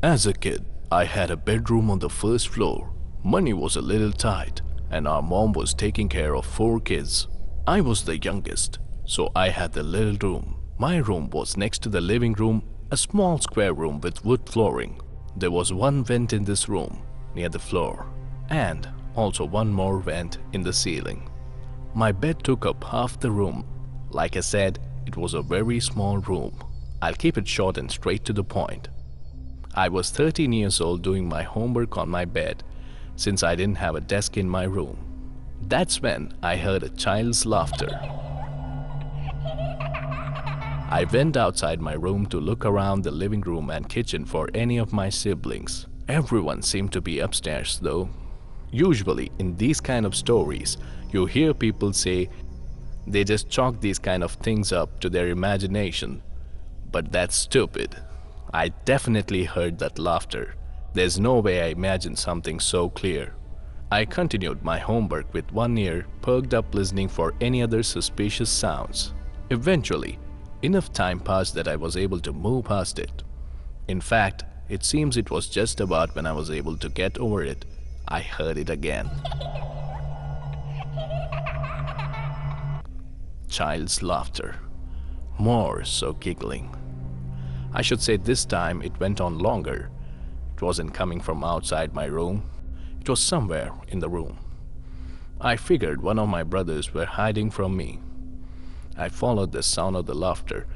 As a kid, I had a bedroom on the first floor. Money was a little tight, and our mom was taking care of 4 kids. I was the youngest, so I had the little room. My room was next to the living room, a small square room with wood flooring. There was one vent in this room, near the floor, and also one more vent in the ceiling. My bed took up half the room. Like I said, it was a very small room. I'll keep it short and straight to the point. I was 13 years old doing my homework on my bed, since I didn't have a desk in my room. That's when I heard a child's laughter. I went outside my room to look around the living room and kitchen for any of my siblings. Everyone seemed to be upstairs though. Usually in these kind of stories, you hear people say they just chalk these kind of things up to their imagination. But that's stupid. I definitely heard that laughter. There's no way I imagined something so clear. I continued my homework with one ear perked up listening for any other suspicious sounds. Eventually, enough time passed that I was able to move past it. In fact, it seems it was just about when I was able to get over it, I heard it again. Child's laughter. More so giggling. I should say this time it went on longer. It wasn't coming from outside my room. It was somewhere in the room. I figured one of my brothers were hiding from me. I followed the sound of the laughter,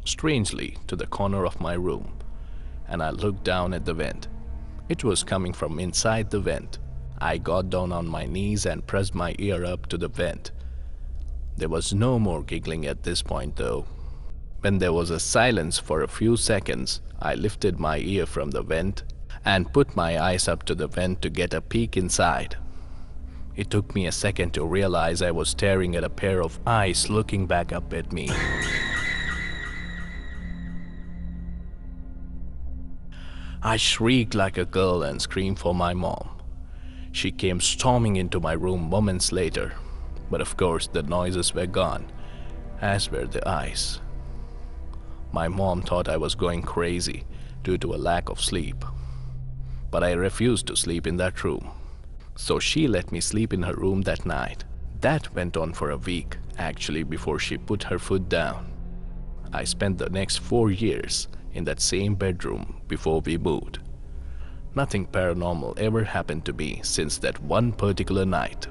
strangely, to the corner of my room, and I looked down at the vent. It was coming from inside the vent. I got down on my knees and pressed my ear up to the vent. There was no more giggling at this point though. When there was a silence for a few seconds, I lifted my ear from the vent and put my eyes up to the vent to get a peek inside. It took me a second to realize I was staring at a pair of eyes looking back up at me. I shrieked like a girl and screamed for my mom. She came storming into my room moments later, but of course the noises were gone, as were the eyes. My mom thought I was going crazy due to a lack of sleep, but I refused to sleep in that room. So she let me sleep in her room that night. That went on for a week, actually, before she put her foot down. I spent the next 4 years in that same bedroom before we moved. Nothing paranormal ever happened to me since that one particular night.